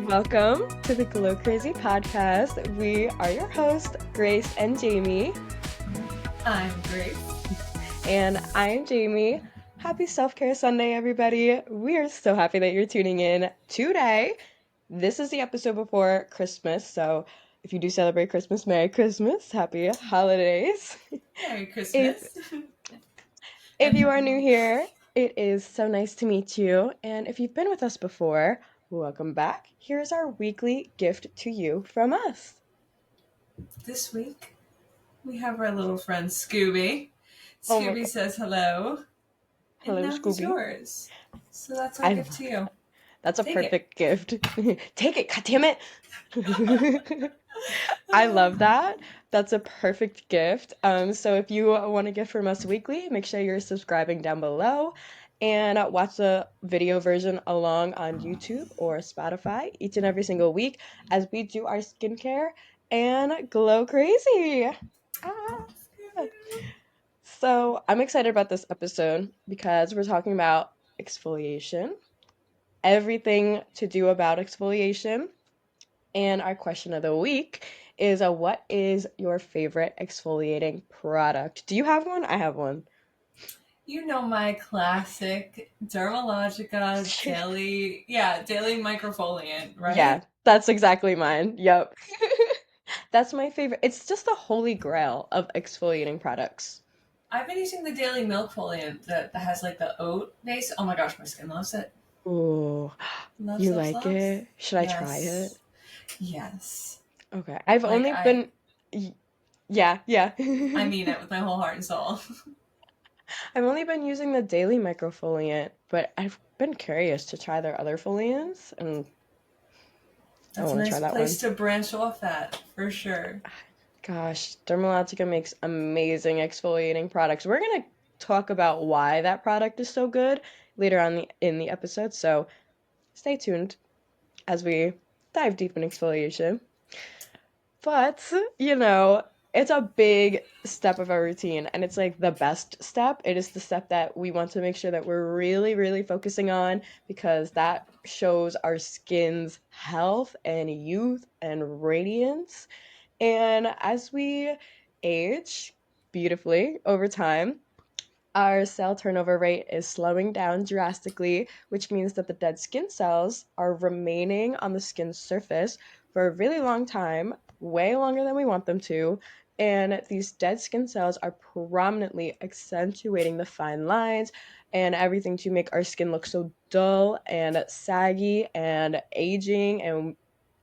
Welcome to the Glow Crazy podcast. We are your hosts, Grace and Jamie. I'm Grace. And I'm Jamie. Happy Selfcare Sunday, everybody. We are so happy that you're tuning in today. This is the episode before Christmas, so if you do celebrate Christmas, Merry Christmas, Happy Holidays. Merry Christmas. If you are new here, it is so nice to meet you. And if you've been with us before, welcome back. Here's our weekly gift to you from us. This week, we have our little friend Scooby. Scooby says hello. Hello, and now Scooby. He's yours. So that's our gift to you. That's a perfect gift. Take it, goddammit. I love that. That's a perfect gift. So if you want a gift from us weekly, make sure you're subscribing down below and watch the video version along on YouTube or Spotify each and every single week as we do our skincare and glow crazy. So I'm excited about this episode because we're talking about exfoliation, everything to do about exfoliation. And our question of the week is what is your favorite exfoliating product? Do you have one? I have one. You know my classic Dermalogica daily microfoliant, right? Yeah, that's exactly mine. Yep. That's my favorite. It's just the holy grail of exfoliating products. I've been using the daily milk foliant that has like the oat base. Oh my gosh, my skin loves it. Ooh, you like it? Should I try it? Yes. Okay. I've only been... Yeah. I mean it with my whole heart and soul. I've only been using the daily microfoliant, but I've been curious to try their other foliants, and that's a nice place to branch off at, for sure. Gosh, Dermalogica makes amazing exfoliating products. We're going to talk about why that product is so good later on in the episode, so stay tuned as we dive deep in exfoliation. But, it's a big step of our routine, and it's like the best step. It is the step that we want to make sure that we're really, really focusing on because that shows our skin's health and youth and radiance. And as we age beautifully over time, our cell turnover rate is slowing down drastically, which means that the dead skin cells are remaining on the skin's surface for a really long time, way longer than we want them to. And these dead skin cells are prominently accentuating the fine lines and everything to make our skin look so dull and saggy and aging and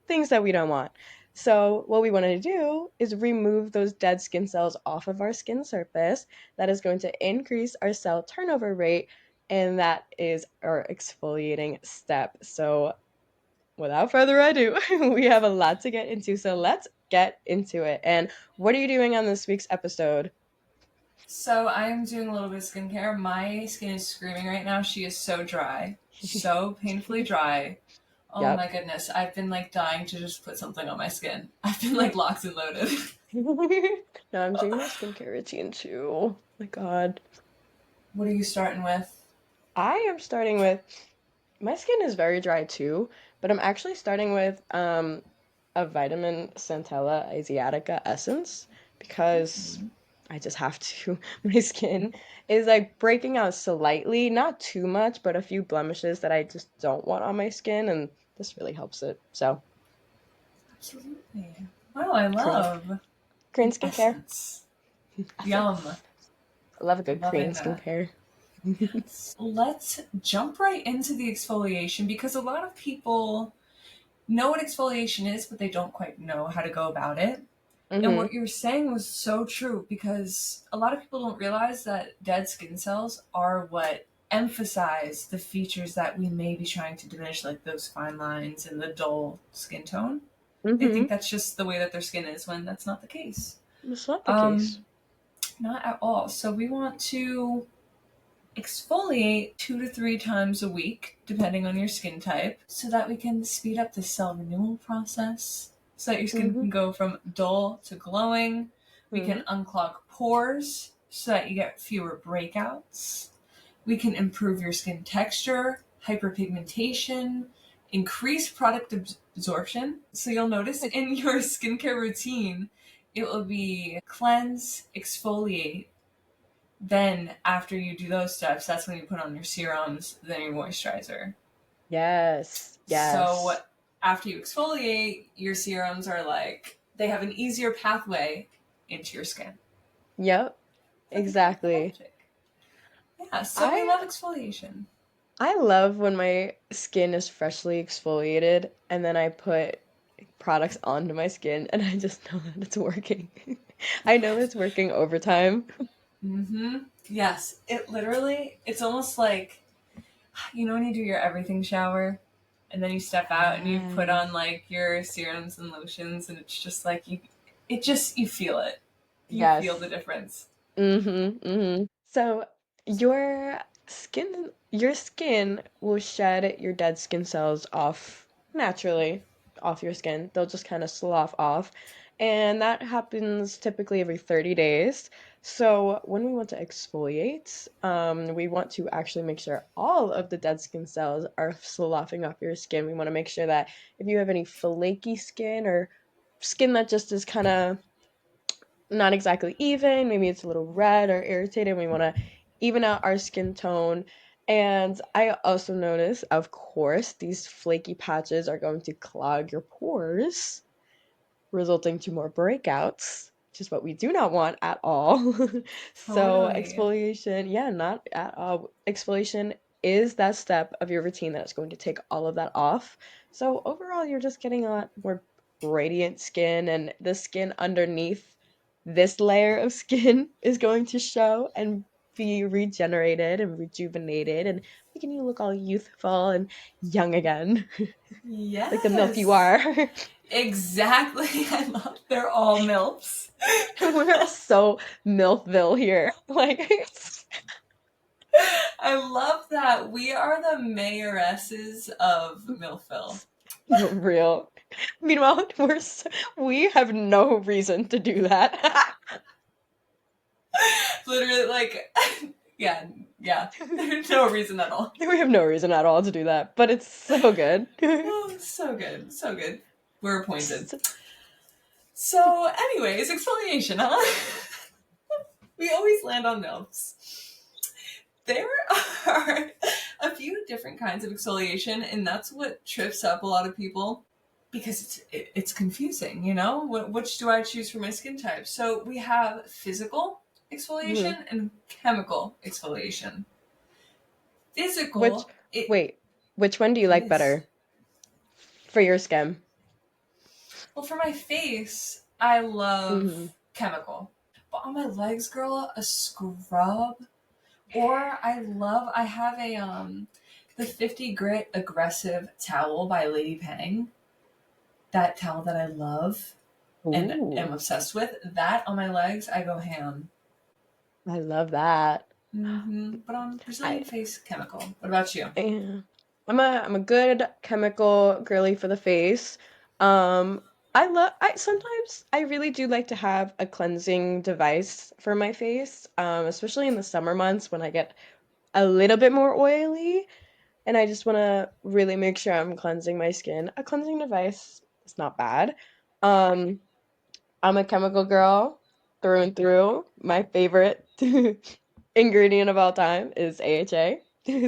things that we don't want. So what we want to do is remove those dead skin cells off of our skin surface. That is going to increase our cell turnover rate, and that is our exfoliating step. So without further ado, we have a lot to get into, so let's get into it. And what are you doing on this week's episode? So I am doing a little bit of skincare. My skin is screaming right now. She is so dry. So painfully dry. Oh my goodness. I've been like dying to just put something on my skin. I've been like locked and loaded. No, I'm doing my skincare routine too. Oh my god. What are you starting with? I am starting with, my skin is very dry too, but I'm actually starting with a vitamin Centella Asiatica essence because I just have to. My skin is like breaking out slightly, not too much, but a few blemishes that I just don't want on my skin, and this really helps it. So absolutely. Wow, I love Korean skincare. Yum. I love a good Korean skincare. Let's jump right into the exfoliation because a lot of people know what exfoliation is, but they don't quite know how to go about it. Mm-hmm. And what you're saying was so true because a lot of people don't realize that dead skin cells are what emphasize the features that we may be trying to diminish, like those fine lines and the dull skin tone. Mm-hmm. They think that's just the way that their skin is when that's not the case. It's not the case. Not at all. So we want to exfoliate 2 to 3 times a week, depending on your skin type, so that we can speed up the cell renewal process, so that your skin can go from dull to glowing. We can unclog pores so that you get fewer breakouts. We can improve your skin texture, hyperpigmentation, increase product absorption. So you'll notice in your skincare routine, it will be cleanse, exfoliate. Then after you do those steps, that's when you put on your serums, then your moisturizer. Yes, So yes. after you exfoliate, your serums are like, they have an easier pathway into your skin. Yep, It's like a kind of exactly. magic. Yeah, so we I love exfoliation. I love when my skin is freshly exfoliated and then I put products onto my skin and I just know that it's working. I know it's working overtime. Mm-hmm. Yes, it literally, it's almost like, you know, when you do your everything shower and then you step out and you put Yes. on like your serums and lotions and it's just like it just, you feel it. You feel the Yes. difference. Mm-hmm. Mm-hmm. So your skin will shed your dead skin cells off naturally off your skin. They'll just kind of slough off. And that happens typically every 30 days. So when we want to exfoliate, we want to actually make sure all of the dead skin cells are sloughing off your skin. We want to make sure that if you have any flaky skin or skin that just is kind of not exactly even. Maybe it's a little red or irritated. We want to even out our skin tone. And I also notice, of course, these flaky patches are going to clog your pores, resulting to more breakouts, which is what we do not want at all. So Totally. exfoliation, yeah, not at all. Exfoliation is that step of your routine that is going to take all of that off. So overall, you're just getting a lot more radiant skin, and the skin underneath this layer of skin is going to show and be regenerated and rejuvenated and making you look all youthful and young again, like the milf you Yes. are. Exactly. I love, they're all MILFs. We're so Milfville here. Like, I love that. We are the mayoresses of Millville. real. Meanwhile, we have no reason to do that. Literally, like, yeah, yeah. There's no reason at all. We have no reason at all to do that, but it's so good. Oh, so good, so good. We're appointed. So, anyways, exfoliation, huh? We always land on MILFs. There are a few different kinds of exfoliation, and that's what trips up a lot of people because it's confusing, you know? Which do I choose for my skin type? So we have physical Mhm. exfoliation and chemical exfoliation. Which, Physical, it wait, which one do you like yes. better for your skin? Well, for my face, I Hmm. love chemical. But on my legs, girl, a scrub. Or I have a the 50 grit aggressive towel by Lady Pang. That towel that I love and am Ooh, obsessed with. That on my legs, I go ham. I love that. But on Brazilian I face, chemical. What about you? Yeah. I'm a good chemical girly for the face. Um, I sometimes I really do like to have a cleansing device for my face, especially in the summer months when I get a little bit more oily and I just want to really make sure I'm cleansing my skin. A cleansing device is not bad. Um, I'm a chemical girl through and through. My favorite ingredient of all time is AHA.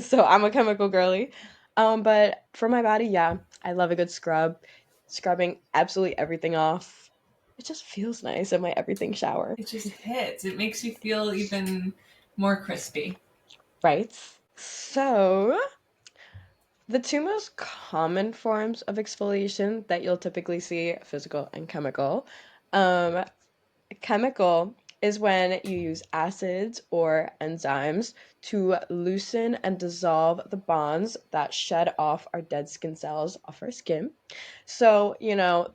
So I'm a chemical girly. But for my body, yeah, I love a good scrub. Scrubbing absolutely everything off. It just feels nice in my everything shower. It just hits. It makes you feel even more crispy. Right? So, the two most common forms of exfoliation that you'll typically see, physical and chemical, um, chemical is when you use acids or enzymes to loosen and dissolve the bonds that shed off our dead skin cells off our skin. So,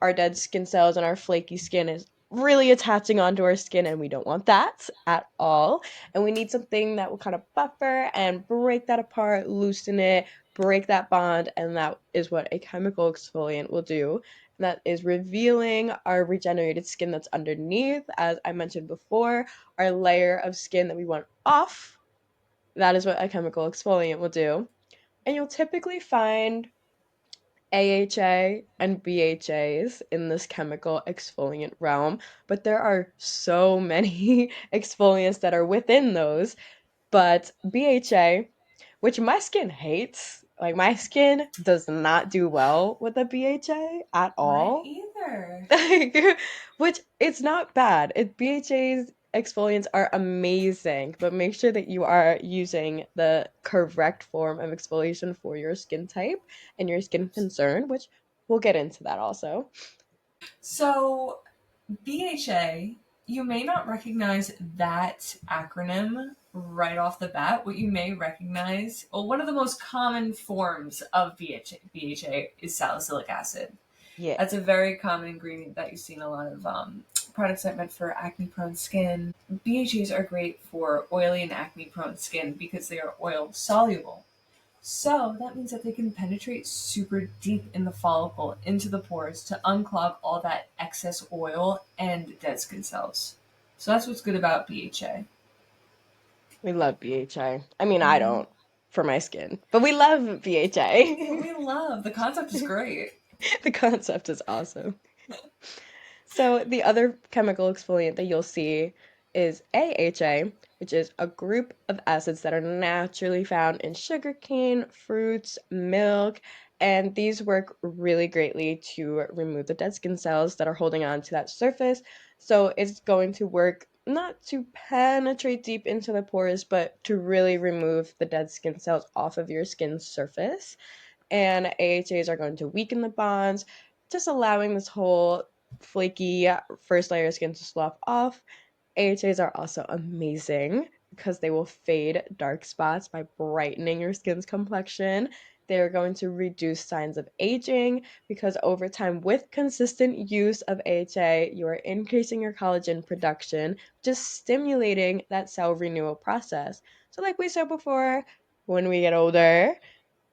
our dead skin cells and our flaky skin is really attaching onto our skin, and we don't want that at all. And we need something that will kind of buffer and break that apart, loosen it, break that bond, and that is what a chemical exfoliant will do. And that is revealing our regenerated skin that's underneath, as I mentioned before, our layer of skin that we want off. That is what a chemical exfoliant will do. And you'll typically find AHA and BHAs in this chemical exfoliant realm, but there are so many exfoliants that are within those. But BHA, which my skin hates, like my skin does not do well with the BHA at Mine all. either. Like, which it's not bad. BHA's exfoliants are amazing, but make sure that you are using the correct form of exfoliation for your skin type and your skin concern, which we'll get into that also. So, BHA, you may not recognize that acronym right off the bat. What you may recognize, well, one of the most common forms of BHA is salicylic acid. Yeah. That's a very common ingredient that you see in a lot of products that are meant for acne prone skin. BHAs are great for oily and acne prone skin because they are oil soluble. So that means that they can penetrate super deep in the follicle into the pores to unclog all that excess oil and dead skin cells. So that's what's good about BHA. We love BHA. I mean, I don't for my skin, but we love BHA. We love the concept is great. The concept is awesome. So the other chemical exfoliant that you'll see is AHA, which is a group of acids that are naturally found in sugarcane, fruits, milk, and these work really greatly to remove the dead skin cells that are holding on to that surface. So it's going to work not to penetrate deep into the pores, but to really remove the dead skin cells off of your skin surface. And AHAs are going to weaken the bonds, just allowing this whole flaky first layer of skin to slough off. AHAs are also amazing because they will fade dark spots by brightening your skin's complexion. They are going to reduce signs of aging because over time, with consistent use of AHA, you are increasing your collagen production, just stimulating that cell renewal process. So, like we said before, when we get older,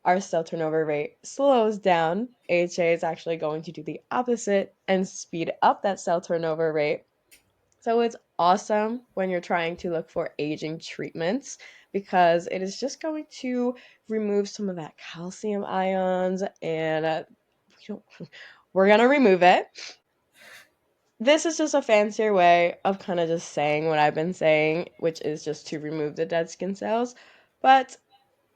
our cell turnover rate slows down. AHA is actually going to do the opposite and speed up that cell turnover rate. So it's awesome when you're trying to look for aging treatments because it is just going to remove some of that calcium ions and we're going to remove it. This is just a fancier way of kind of just saying what I've been saying, which is just to remove the dead skin cells. But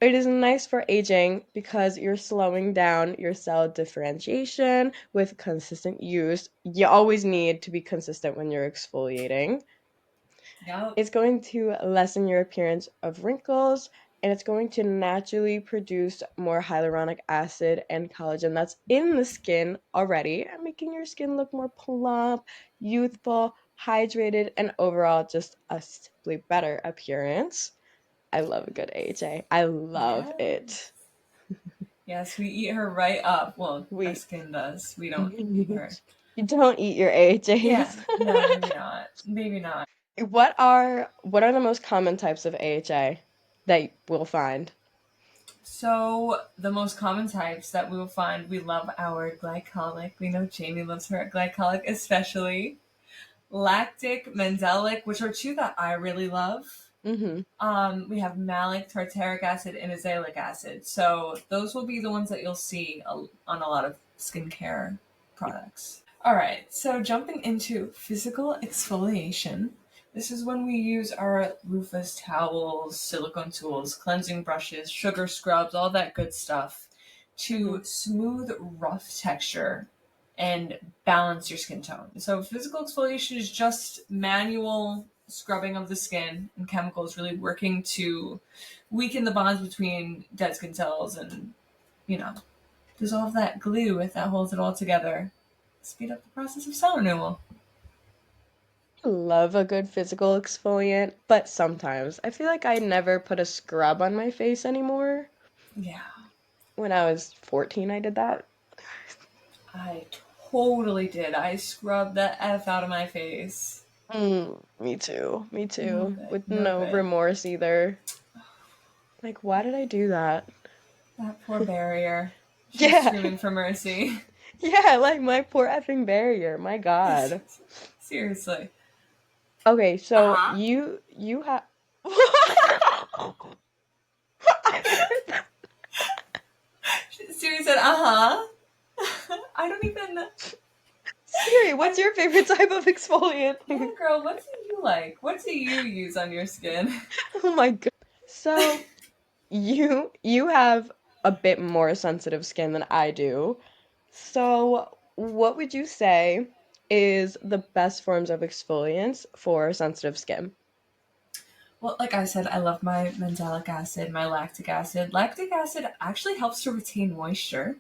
it is nice for aging because you're slowing down your cell differentiation with consistent use. You always need to be consistent when you're exfoliating. Yep. It's going to lessen your appearance of wrinkles and it's going to naturally produce more hyaluronic acid and collagen that's in the skin already and making your skin look more plump, youthful, hydrated, and overall just a simply better appearance. I love a good AHA. I love Yeah. it. Yes, we eat her right up. Well, our We skin does. We don't eat you her. don't eat your Yeah. AHAs. No, maybe not. Maybe not. What are the most common types of AHA that we'll find? So the most common types that we will find, we love our glycolic. We know Jamie loves her glycolic especially. Lactic, mandelic, which are two that I really love. Mm-hmm. We have malic, tartaric acid, and azelaic acid. So those will be the ones that you'll see on a lot of skincare products. All right, so jumping into physical exfoliation. This is when we use our loofahs, towels, silicone tools, cleansing brushes, sugar scrubs, all that good stuff Mm-hmm. to smooth rough texture and balance your skin tone. So physical exfoliation is just manual scrubbing of the skin and chemicals really working to weaken the bonds between dead skin cells and, you know, dissolve that glue that holds it all together. Speed up the process of cell renewal. I love a good physical exfoliant, but sometimes I feel like I never put a scrub on my face anymore. Yeah, When I was 14, I did that. I totally did. I scrubbed the F out of my face. Me too. Me No too. good. With No no good. remorse either. Like, why did I do that? That poor barrier. She was Yeah. screaming for mercy. Yeah, like my poor effing barrier. My God. Seriously. Okay, Uh so huh. you have Siri said, uh huh. I don't even. Siri, what's I, your favorite type of exfoliant? yeah, girl, what do you like? What do you use on your skin? Oh my god. So you have a bit more sensitive skin than I do. So what would you say is the best forms of exfoliants for sensitive skin? Well, like I said, I love my benzoic acid, my lactic acid. Lactic acid actually helps to retain moisture,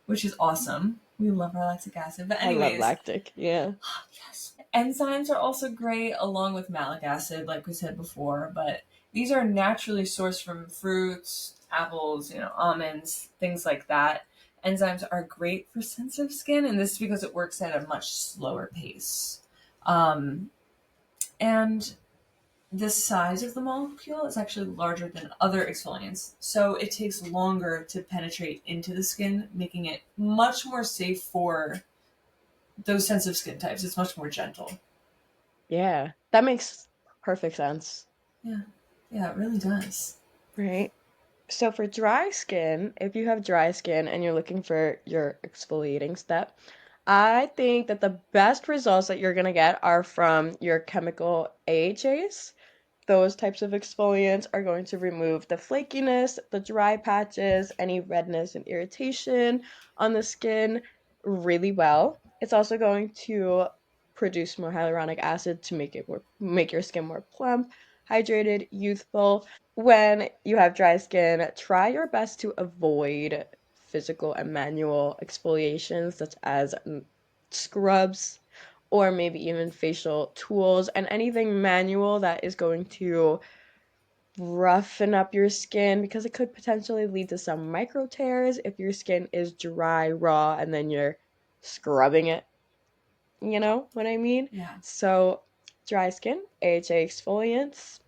which is awesome. We love our lactic acid. But I love anyways, lactic. Yeah. yes. Enzymes are also great along with malic acid, like we said before, but these are naturally sourced from fruits, apples, almonds, things like that. Enzymes are great for sensitive skin, and this is because it works at a much slower pace. Um, and the size of the molecule is actually larger than other exfoliants, so it takes longer to penetrate into the skin, making it much more safe for those sensitive skin types. It's much more gentle. Yeah. That makes perfect sense, Yeah, yeah, it really does. right? So for dry skin, if you have dry skin and you're looking for your exfoliating step, I think that the best results that you're gonna get are from your chemical AHAs. Those types of exfoliants are going to remove the flakiness, the dry patches, any redness and irritation on the skin really well. It's also going to produce more hyaluronic acid to make your skin more plump, hydrated, youthful. When you have dry skin, try your best to avoid physical and manual exfoliations such as scrubs or maybe even facial tools and anything manual that is going to roughen up your skin because it could potentially lead to some micro tears if your skin is dry, raw, and then you're scrubbing it. You know what I mean? Yeah. So, dry skin, AHA exfoliants,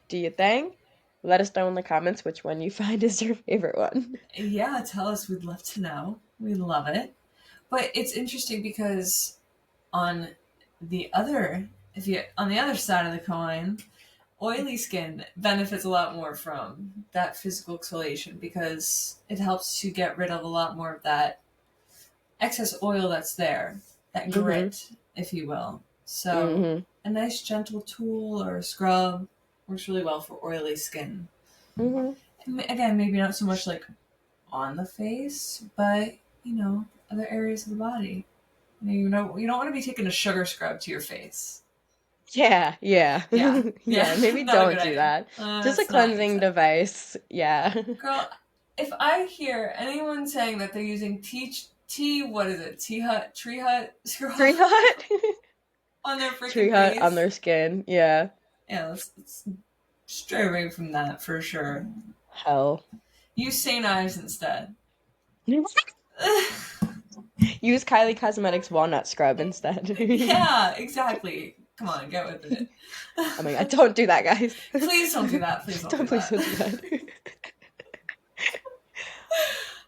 do you think? Let us know in the comments which one you find is your favorite one. Yeah, tell us. We'd love to know. We love it. But it's interesting because on if you on the other side of the coin, oily skin benefits a lot more from that physical exfoliation because it helps to get rid of a lot more of that excess oil that's there, that Mhm. grit, if you will. So, Mhm. a nice gentle tool or a scrub works really well for oily skin. Mhm. And again, maybe not so much like on the face, but other areas of the body. You don't want to be taking a sugar scrub to your face. Yeah, yeah. Yeah, yeah, Yeah, maybe not a good don't do idea. that. Just a It's not cleansing acceptable. device. Yeah. Girl, if I hear anyone saying that they're using what is it, tree hut scrub Tree hut. on their Tree freaking hut on face, their skin. Yeah. yeah, let's stray away from that for sure. Hell. Use St. Ives instead. Use Kylie Cosmetics walnut scrub instead. Yeah, exactly. Come on, get with it. Oh my god, don't do that, guys. Please don't do that. Please don't do Don't please that. don't do that.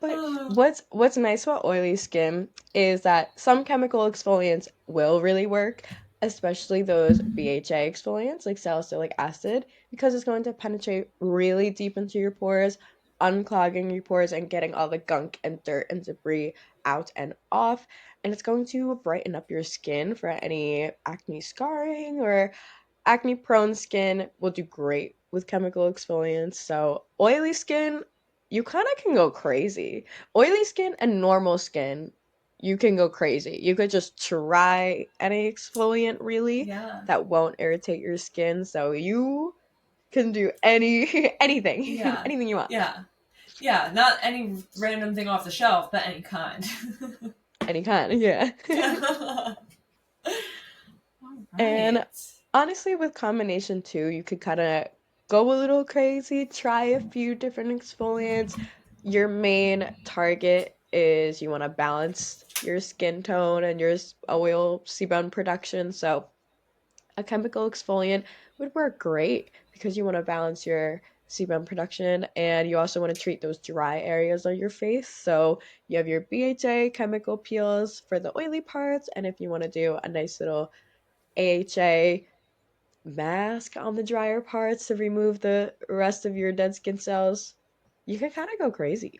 But Oh, what's nice about oily skin is that some chemical exfoliants will really work, especially those BHA exfoliants like salicylic acid, because it's going to penetrate really deep into your pores, unclogging your pores and getting all the gunk and dirt and debris out and off. And it's going to brighten up your skin for any acne scarring or acne prone skin will do great with chemical exfoliants. So, oily skin, you kind of can go crazy. Oily skin and normal skin, you can go crazy. You could just try any exfoliant really yeah, that won't irritate your skin. So, you can do anything, yeah, anything you want. yeah, yeah. Not any random thing off the shelf, but any kind. Any kind, yeah. All And right. honestly, with combination two, you could kind of go a little crazy, try a few different exfoliants. Your main target is you want to balance your skin tone and your oil sebum production. So a chemical exfoliant would work great because you want to balance your sebum production and you also want to treat those dry areas on your face. So you have your BHA chemical peels for the oily parts, and if you want to do a nice little AHA mask on the drier parts to remove the rest of your dead skin cells, you can kind of go crazy.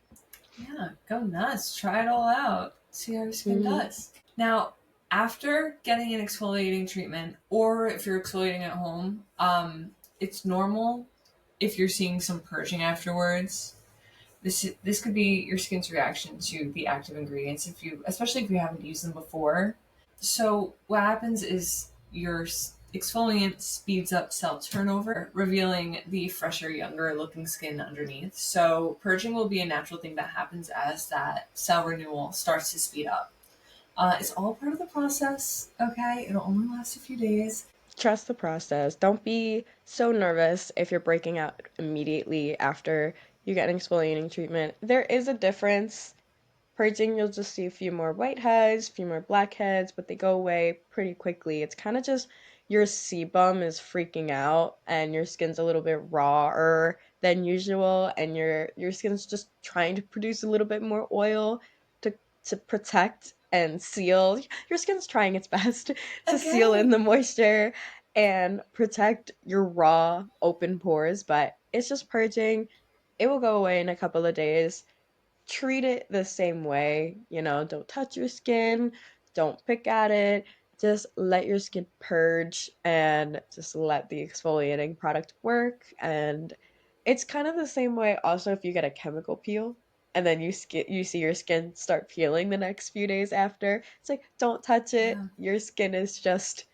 Yeah, go nuts. Try it all out. See how your skin Mm-hmm. does. Now, after getting an exfoliating treatment, or if you're exfoliating at home, it's normal if you're seeing some purging afterwards. This could be your skin's reaction to the active ingredients, if you, especially if you haven't used them before. So what happens is your exfoliant speeds up cell turnover, revealing the fresher, younger looking skin underneath. So purging will be a natural thing that happens as that cell renewal starts to speed up. It's all part of the process, okay? It'll only last a few days. Trust the process. Don't be so nervous if you're breaking out immediately after you get an exfoliating treatment. There is a difference. Purging, you'll just see a few more whiteheads, a few more blackheads, but they go away pretty quickly. It's kind of just your sebum is freaking out and your skin's a little bit rawer than usual, and your skin's just trying to produce a little bit more oil to to protect and seal. Your skin's trying its best to seal in Okay. the moisture and protect your raw open pores, but it's just purging. It will go away in a couple of days. Treat it the same way, don't touch your skin, don't pick at it, just let your skin purge and just let the exfoliating product work. And it's kind of the same way also if you get a chemical peel and then you see your skin start peeling the next few days after. It's like, don't touch it. Yeah. Your skin is just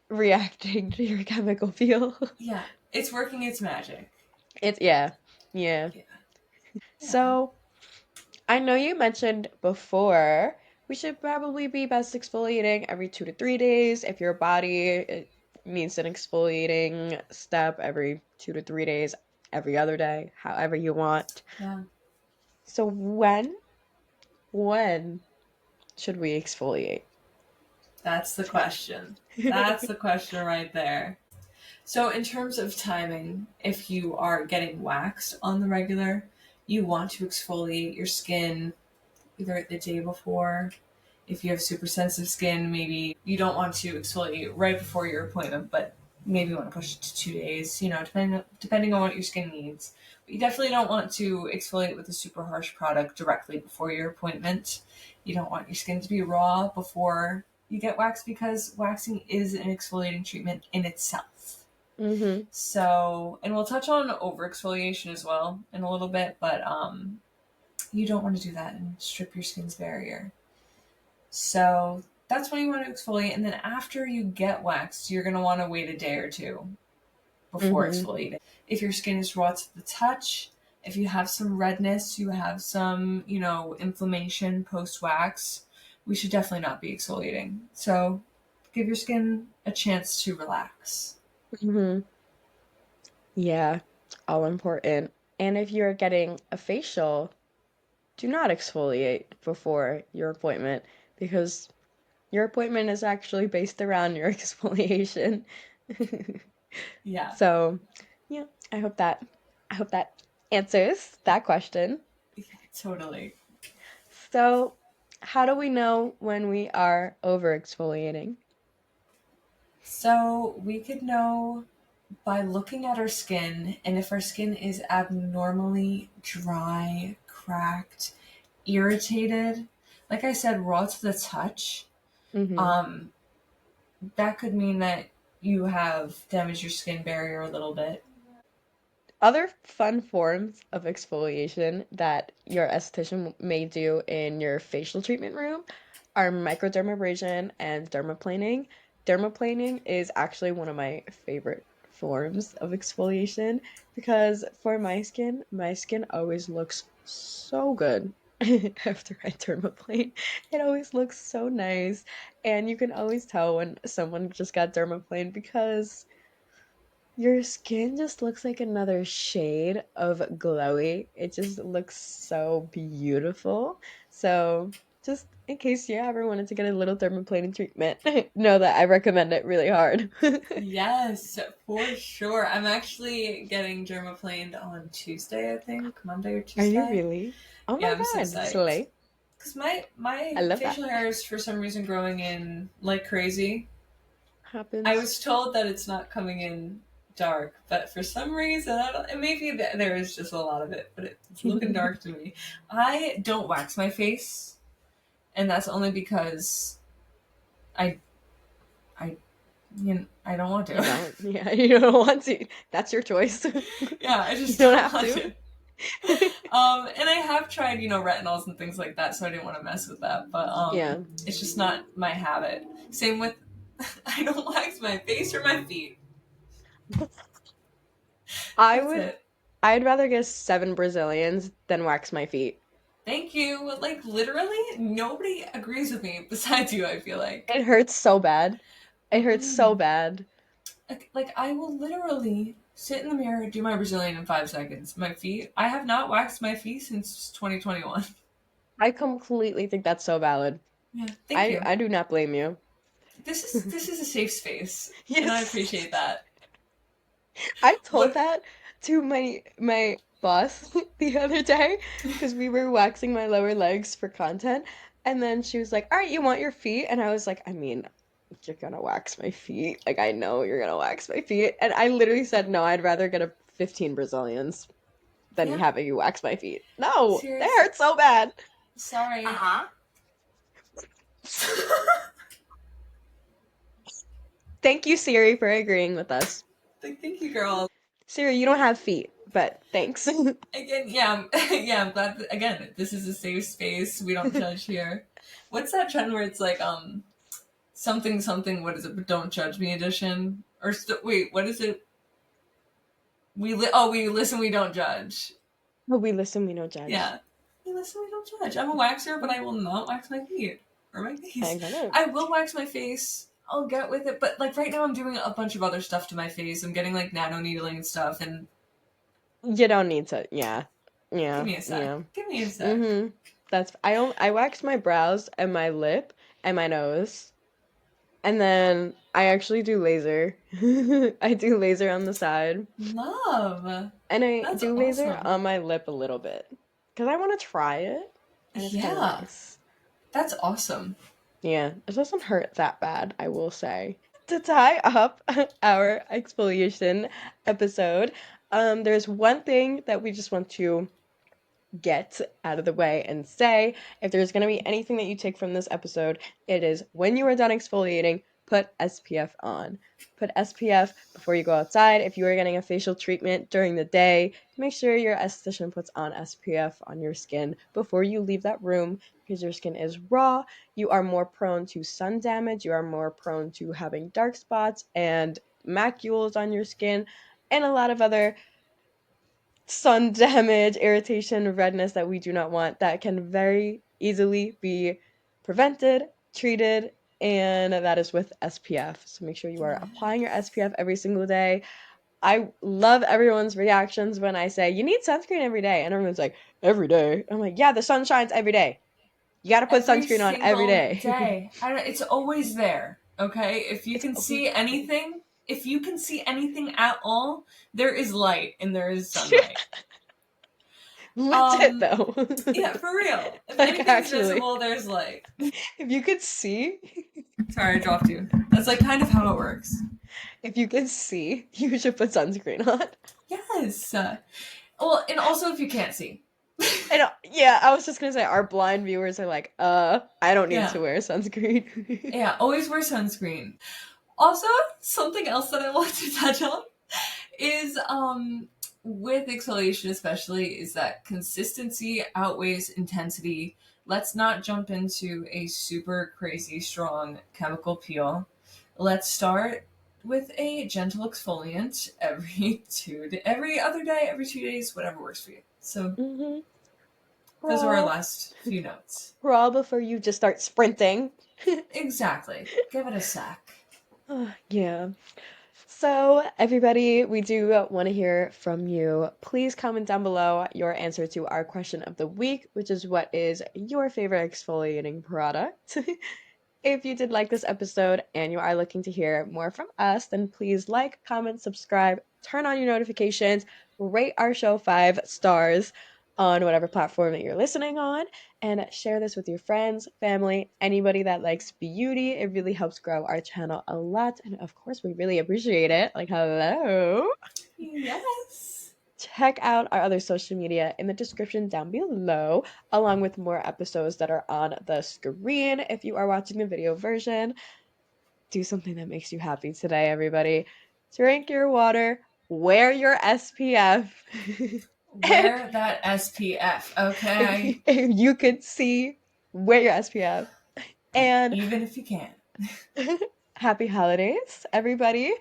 reacting to your chemical peel. Yeah. It's working its magic. It's yeah. Yeah. Yeah. Yeah. So I know you mentioned before we should probably be best exfoliating every 2 to 3 days. If your body needs an exfoliating step every 2 to 3 days, every other day, however you want. Yeah. So when should we exfoliate? That's the question. That's the question right there. So, in terms of timing, if you are getting waxed on the regular, you want to exfoliate your skin either the day before. If you have super sensitive skin, maybe you don't want to exfoliate right before your appointment, but maybe you want to push it to 2 days, depending on what your skin needs. But you definitely don't want to exfoliate with a super harsh product directly before your appointment. You don't want your skin to be raw before you get waxed because waxing is an exfoliating treatment in itself. Mm-hmm. So, and we'll touch on over exfoliation as well in a little bit, but you don't want to do that and strip your skin's barrier. So that's when you want to exfoliate. And then after you get waxed, you're going to want to wait a day or two before Mm-hmm. exfoliating. If your skin is raw to the touch, if you have some redness, you have some, inflammation post wax, we should definitely not be exfoliating. So give your skin a chance to relax. Mm-hmm. Yeah, all important. And if you're getting a facial, do not exfoliate before your appointment because your appointment is actually based around your exfoliation. Yeah, So, yeah, I hope that answers that question. totally. So, how do we know when we are over exfoliating? So we could know by looking at our skin, and if our skin is abnormally dry, cracked, irritated, like I said, raw to the touch, Hmm. um, that could mean that you have damaged your skin barrier a little bit. Other fun forms of exfoliation that your esthetician may do in your facial treatment room are microdermabrasion and dermaplaning. Dermaplaning is actually one of my favorite forms of exfoliation because for my skin always looks so good after I dermaplane. It always looks so nice, and you can always tell when someone just got dermaplane because your skin just looks like another shade of glowy. It just looks so beautiful. So, just in case you ever wanted to get a little dermaplaning treatment, know that I recommend it really hard. Yes, for sure. I'm actually getting dermaplaned on Tuesday, I think, Monday or Are you Tuesday. really? Oh Yeah, my I'm so god, psyched. Slay. Because my I love that. facial hair is for some reason growing in like crazy. I Happens. was told that it's not coming in dark, but for some reason, I don't. Maybe there is just a lot of it, but it's looking dark to me. I don't wax my face, and that's only because I, I, I don't want You to. don't. Yeah, you don't want to. That's your choice. Yeah, I You just don't don't have want to. to. And I have tried, retinols and things like that, so I didn't want to mess with that. But Yeah. it's just not my habit. Same with, I don't wax my face or my feet. I That's would it. I'd rather get 7 Brazilians than wax my feet. Thank you. Like literally, nobody agrees with me besides you. I feel like. It hurts so bad. It hurts so bad. Like I will literally sit in the mirror, do my Brazilian in 5 seconds. My feet. I have not waxed my feet since 2021. I completely think that's so valid. Yeah. Thank I you. I do not blame you. This is a safe space, and I Yes. appreciate that. I told What? that to my boss the other day because we were waxing my lower legs for content, and then she was like, "All right, you want your feet?" And I was like, "I mean, you're gonna wax my feet. Like, I know you're gonna wax my feet." And I literally said, "No, I'd rather get a 15 Brazilians than Yeah. having you wax my feet." No, they Seriously. hurt so bad. Sorry. Thank you, Siri, for agreeing with us. Thank you, girl. Siri, you don't have feet, but thanks. Again, yeah, yeah. I'm glad. Again, this is a safe space. We don't judge here. What's that trend where it's like something something? What is it? But don't judge me edition. Or wait, what is it? We listen. We don't judge. But we listen, we don't judge. Yeah, we listen. We don't judge. I'm a waxer, but I will not wax my feet or my I face. got it. I will wax my face. I'll get with it, but like right now, I'm doing a bunch of other stuff to my face. I'm getting like nano needling and stuff, and You don't need to. Yeah. give Yeah. me a sec. Yeah. Give me a sec. Mm-hmm. I wax my brows and my lip and my nose. And then I actually do laser. I do laser on the side. Love. And I That's do laser awesome. on my lip a little bit. Because I want to try it. And it's kind of Yeah, nice. that's awesome. Yeah. It doesn't hurt that bad, I will say. To tie up our exfoliation episode, there's one thing that we just want to get out of the way and say if there's going to be anything that you take from this episode, it is when you are done exfoliating, put SPF on. Put SPF before you go outside. If you are getting a facial treatment during the day, make sure your esthetician puts on SPF on your skin before you leave that room because your skin is raw. You are more prone to sun damage. You are more prone to having dark spots and macules on your skin and a lot of other sun damage, irritation, redness that we do not want that can very easily be prevented, treated, and that is with SPF. So make sure you are applying your SPF every single day. I love everyone's reactions when I say, you need sunscreen every day. And everyone's like, every day? I'm like, yeah, the sun shines every day. You got to put Every sunscreen on every single day. day. I don't, it's always there. Okay, if you It's can always see there. anything, if you can see anything at all, there is light and there is sunlight. That's it, Um, though. yeah, for real. If Like, anything's actually, visible, there's light. if you could see, Sorry, I dropped you. That's like kind of how it works. if you could see, you should put sunscreen on. Yes. Well, and also if you can't see. I know. Yeah, I was just gonna say our blind viewers are like, I don't need Yeah. to wear sunscreen. Yeah, always wear sunscreen. Also, something else that I want to touch on is with exfoliation especially is that consistency outweighs intensity. Let's not jump into a super crazy strong chemical peel. Let's start with a gentle exfoliant every other day, every 2 days, whatever works for you. So Mm-hmm. those are our Crawl, last few notes. crawl before you just start sprinting. Exactly. Give it a sec. Yeah. So, everybody, we do want to hear from you. Please comment down below your answer to our question of the week, which is what is your favorite exfoliating product? If you did like this episode and you are looking to hear more from us, then please like, comment, subscribe, turn on your notifications, rate our show 5 stars. on whatever platform that you're listening on, and share this with your friends, family, anybody that likes beauty. It really helps grow our channel a lot, and of course, we really appreciate it. Like, hello. Yes. Check out our other social media in the description down below, along with more episodes that are on the screen if you are watching the video version. Do something that makes you happy today, everybody. Drink your water, wear your SPF. And Wear that SPF, okay? if you could see, wear your SPF. And Even if you can't. happy holidays, everybody.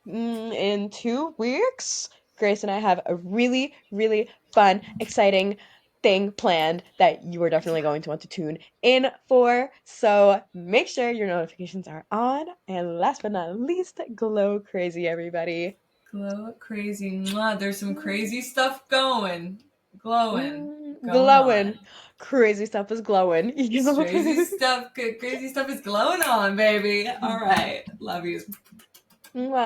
In 2 weeks, Grace and I have a really, really fun, exciting thing planned that you are definitely going to want to tune in for. So make sure your notifications are on. And last but not least, glow crazy, everybody. Glow crazy. Mwah. There's some crazy stuff going. Glowing. Going on. Glowing. Crazy stuff is glowing. Crazy stuff is glowing on, baby. All right. Love you. Mwah.